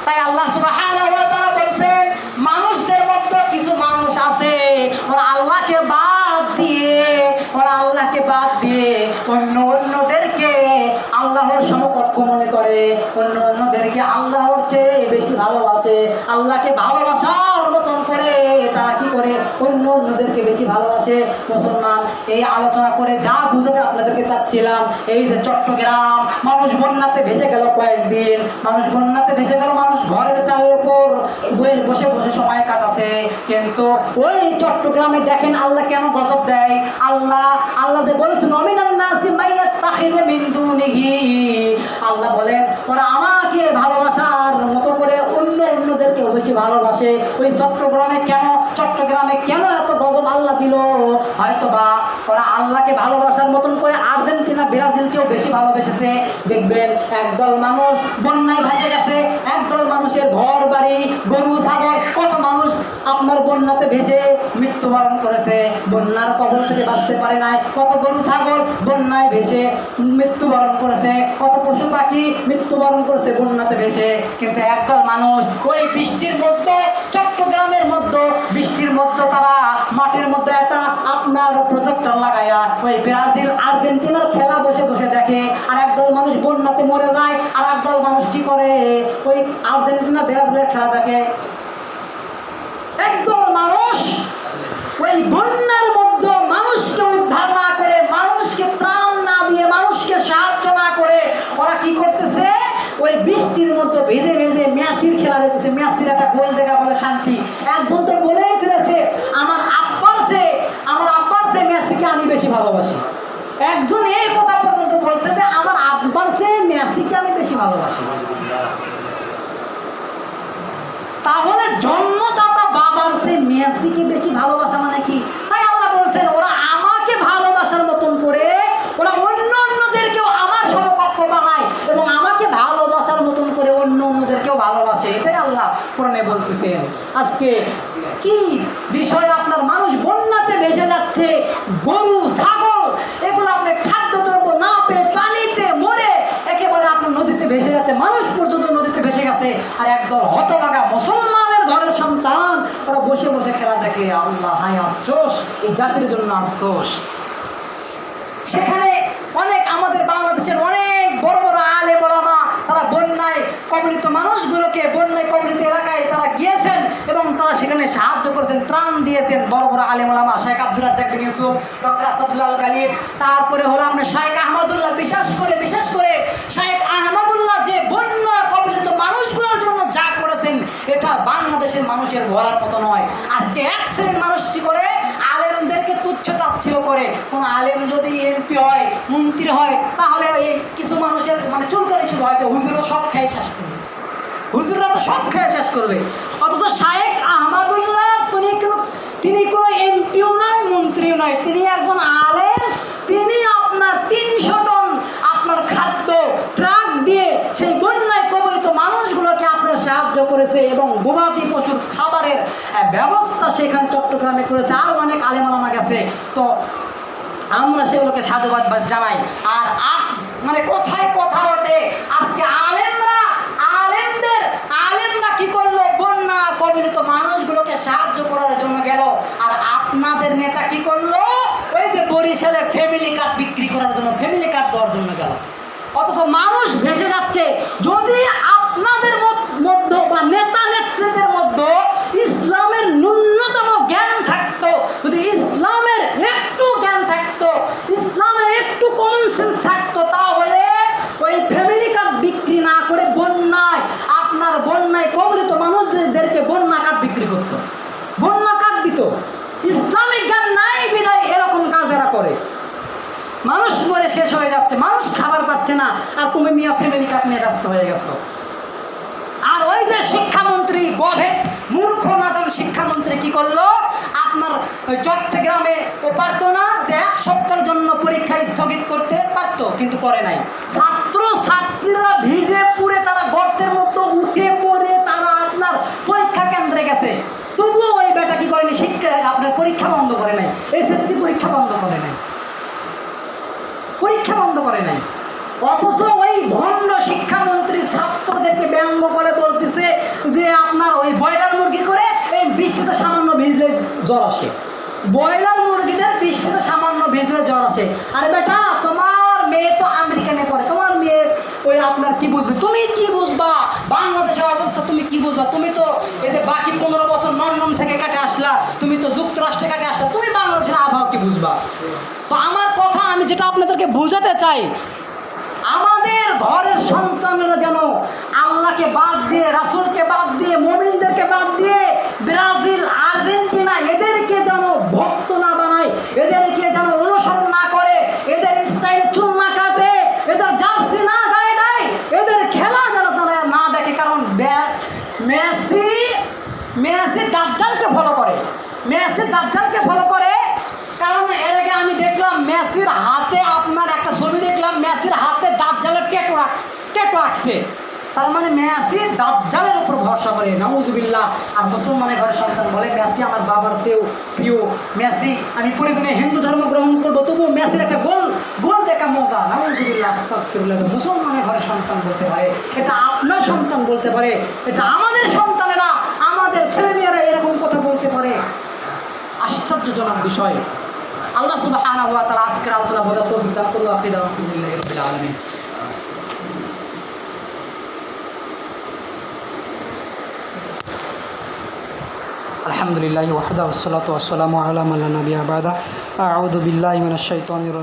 তাই আল্লাহ সুবহানাহু ওয়া তাআলা বলছেন, মানুষদের মধ্যে কিছু মানুষ আছে ওরা আল্লাহকে বাদ দিয়ে অন্যদেরকে আল্লাহর সমকক্ষ মনে করে, অন্যদেরকে আল্লাহর চেয়ে বেশি ভালোবাসে। আল্লাহকে ভালোবাসার মতন করে তারা কি করে? অন্যদেরকে বেশি ভালোবাসে। মুসলমান, এই আলোচনা করে যা বুঝাতে আপনাদেরকে চাচ্ছিলাম, এই যে চট্টগ্রাম মানুষ বন্যাতে ভেসে গেল, কয়েকদিন মানুষ বন্যাতে ভেসে গেল, মানুষ ঘরের চালের উপর বসে বসে সময় কাটাছে। কিন্তু ওই চট্টগ্রামে দেখেন আল্লাহ কেন গজব দেয়। আল্লাহ যে বলেছেন নমিনান নাসি মাইয়াত্তাখিযু মিন দুনিহি, আল্লাহ বলেন ওরা আমাকে ভালোবাসার মতো করে অন্যদেরকে বেশি ভালোবাসে। ওই চট্টগ্রামে কেন এত গজব আল্লাহ দিল? হয়তোবা ওরা আল্লাহকে ভালোবাসার মতন করে আর্জেন্টিনা ব্রাজিলকেও বেশি ভালোবেসেছে। দেখবেন একদল মানুষ বন্যায় ভেসে গেছে, একদল মানুষের ঘর বাড়ি গরু ছাগল, কত মানুষ আপনার বন্যাতে ভেসে মৃত্যুবরণ করেছে, বন্যার কবল থেকে বাঁচতে পারে নাই। কত গরু ছাগল বন্যায় ভেসে মৃত্যুবরণ করেছে, কত পশু পাখি মৃত্যুবরণ করেছে বন্যাতে ভেসে। কিন্তু একদল মানুষ ওই বৃষ্টির মধ্যে, চট্টগ্রামের মধ্যে বৃষ্টির মধ্যে তারা মাটির মধ্যে একটা আপনার প্রজেক্টর লাগায়া ওই ব্রাজিল আর্জেন্টিনার খেলা বসে বসে দেখে। আর একদল মানুষ বন্যাতে মরে যায়, আর একদল মানুষ কি করে? ওই আর্জেন্টিনা ব্রাজিলের খেলা দেখে। একদল মানুষ ওই বন্যার মধ্যে মানুষকে উদ্ধার না করে, মানুষকে ত্রাণ না দিয়ে, মানুষকে সাহায্য না করে ওরা কি করতেছে? ওই বৃষ্টির মধ্যে ভেজে ভেজে মেসির খেলা দেখতেছে। মেসির একটা গোল দেখা বলে শান্তি। একজন তো বলেই ফেলেছে, আমার আব্বার চেয়ে মেসিকে আমি বেশি ভালোবাসি। একজন এই কথা পর্যন্ত বলছে যে আমার আব্বার চেয়ে মেসিকে আমি বেশি ভালোবাসি। তাহলে জন্মদাতা বাবার চেয়ে মেসিকে বেশি ভালোবাসা মানে কি? তাই আল্লাহ বলছেন ওরা আমাকে ভালোবাসার মতন করে ওরা অন্যদেরকেও আমার সমকক্ষ বানায় এবং আমাকে ভালোবাসার মতন করে অন্যদেরকেও ভালোবাসে। এটাই আল্লাহ কোরআনে বলতেছেন। আজকে কি বিষয়? আপনার মানুষ বন্যাতে ভেসে যাচ্ছে, গরু ছাগল এগুলো আপনি খাদ্যদ্রব্য না পেয়ে পানিতে মরে একেবারে আপনার নদীতে ভেসে যাচ্ছে, মানুষ পর্যন্ত নদীতে ভেসে গেছে। আর একদল হতভাগা মুসলমানের ঘরের সন্তান ওরা বসে বসে খেলা দেখে। আল্লাহ, হায় আফসোস, এই জাতির জন্য আফসোস। সেখানে অনেক আমাদের বাংলাদেশের অনেক বড় বড় আলেম ওলামা তারা বন্যায় কবলিত মানুষগুলোকে, বন্যায় কবলিত এলাকায় তারা গিয়েছেন এবং তারা সেখানে সাহায্য করেছেন, ত্রাণ দিয়েছেন। বড় বড় আলেম ওলামা শেখ আব্দুর রাজ্জাক বিন ইউসুফ, ডক্টর আসাদুল্লাহ আল গালিব, তারপরে হলো আপনার শেখ আহমদুল্লাহ, বিশেষ করে শেখ আহমদুল্লাহ যে বন্যা কবলিত মানুষগুলোর জন্য যা করেছেন এটা বাংলাদেশের মানুষের বলার মতো নয়। আজকে এক শ্রেণীর মানুষ কি করে? আলেমদেরকে তুচ্ছ তাচ্ছিল্য করে। কোনো আলেম যদি এমপি হয়, মন্ত্রী হয়, তাহলে এই কিছু মানুষের মানে চুলকানি শুরু হয়, হুজুররা সব খেয়ে শেষ করবে, হুজুররা তো সব খেয়ে শেষ করবে। অথচ শেখ আহমদুল্লাহ তিনি কোনো এমপিও নয়, মন্ত্রীও নয়, তিনি একজন আলেম। তিনি আপনার 300 টন আপনার খাদ্য ট্রাক দিয়ে সেই বন্যায় কবলিত মানুষগুলোকে আপনার সাহায্য করেছে এবং গবাদি পশুর খাবারের ব্যবস্থা সেখানে চট্টগ্রামে করেছে। আরও অনেক আলেম ওলামা গেছে, তো আমরা সেগুলোকে সাধুবাদ জানাই। আর মানে কোথায় কথা ওঠে? আজকে আলেমরা কি করলো? বন্যা কবলিত মানুষগুলোকে সাহায্য করার জন্য গেল। আর আপনাদের নেতা কি করলো? ওই যে বরিশালে ফ্যামিলি কার্ড বিক্রি করার জন্য, ফ্যামিলি কার্ড দেওয়ার জন্য গেল। অথচ মানুষ ভেসে যাচ্ছে। যদি আপনাদের মধ্যে বা নেতা নেত্রীদের মধ্যে ইসলামের ন্যূনতম জ্ঞান থাকতো, যদি ইসলামের একটু জ্ঞান থাকতো, ইসলামের একটু কমন সেন্স থাকতো, তাহলে ওই ফ্যামিলি কার্ড বিক্রি না করে বন্যায় কবলিত মানুষদেরকে বন্যা কার্ড বিক্রি করতো, বন্যা কার্ড দিত। ইসলামিক জ্ঞান নাই বিধায় এরকম কাজ এরা করে। মানুষ মরে শেষ হয়ে যাচ্ছে, মানুষ খাবার পাচ্ছে না, আর তুমি মিয়া ফ্যামিলি কার্ড নিয়ে ব্যস্ত হয়ে গেছো। আর ওই যে শিক্ষামন্ত্রী গভেট মূর্খ নাদান শিক্ষামন্ত্রী কি করলো? আপনার ওই চট্টগ্রামে ও পারতো না যে 1 সপ্তাহের জন্য পরীক্ষা স্থগিত করতে পারতো, কিন্তু করে নাই। ছাত্রীরা ভিজে পুড়ে তারা গর্তের মতো উঠে পড়ে তারা আপনার পরীক্ষা কেন্দ্রে গেছে, তবুও ওই বেটা কি করেনি? আপনার পরীক্ষা বন্ধ করে নাই, এসএসসি পরীক্ষা বন্ধ করে নাই, পরীক্ষা বন্ধ করে নাই। অথচ ওই ভণ্ড শিক্ষামন্ত্রী ছাত্রদেরকে ব্যঙ্গ করে বলতেছে জ্বর আসে, ব্রয়লার মুরগিদের বৃষ্টিতে সামান্য ভিজলে জ্বর আসে। আরে বেটা, তোমার মেয়ে তো আমেরিকানে পড়ে, তোমার মেয়ে ওই আপনার কি বুঝবে, তুমি কি বুঝবা বাংলাদেশের অবস্থা, তুমি কি বুঝবা? তুমি তো এই যে বাকি 15 বছর লন্ডন থেকে কাটে আসলা, তুমি তো যুক্তরাষ্ট্রে কাটে আসলা, তুমি বাংলাদেশের আবহাওয়া কি বুঝবা? তো আমার কথা আমি যেটা আপনাদেরকে বোঝাতে চাই, আমাদের ঘরের সন্তানেরা যেন আল্লাহকে বাদ দিয়ে, রাসূলকে বাদ দিয়ে, মুমিনদেরকে বাদ দিয়ে ব্রাজিল, আর্জেন্টিনা এদেরকে যেন ভক্ত না বানায়, এদেরকে যেন অনুসরণ না করে, এদের স্টাইলে চুল না কাটে, এদের জার্সি না গায়ে দেয়, এদের খেলা যেন তারা না দেখে। কারণ মেসি দাজ্জালকে ফলো করে, মেসি দাজ্জালকে ফলো করে। কারণ এর আগে আমি দেখলাম মেসির হাতে, আপনার একটা ছবি দেখলাম, মেসির হাতে দাজ্জালের ট্যাটু আঁকছে। তার মানে মেসি দাজ্জালের উপর ভরসা করে, নাউজুবিল্লাহ। আর মুসলমানের ঘরের সন্তান বলে মেসি আমার বাবার চেয়েও প্রিয়, মেসি আমি পরিদিনে হিন্দু ধর্ম গ্রহণ করবো, তবুও মেসির একটা গোল দেখা মজা, নাউজুবিল্লাহ আস্তাগফিরুল্লাহ। মুসলমানের ঘরের সন্তান বলতে পারে, এটা আপনার সন্তান বলতে পারে, এটা আমাদের সন্তানেরা, আমাদের ছেলেমেয়েরা এরকম কথা বলতে পারে। আশ্চর্যজনক বিষয়। আল্লাহ সুবহানাহু ওয়া তাআলা আজকের আলোচনা বোঝার তৌফিক দান করুন। আখির আলহামদুলিল্লাহি রাব্বিল আলামিন। আলহামদুলিল্লাহি ওয়াহদাহু ওয়াসসালাতু ওয়াসসালামু আলা মান লা নাবিয়্যা বা'দা। আউযু বিল্লাহি মিনাশ শাইতানির রাজিম।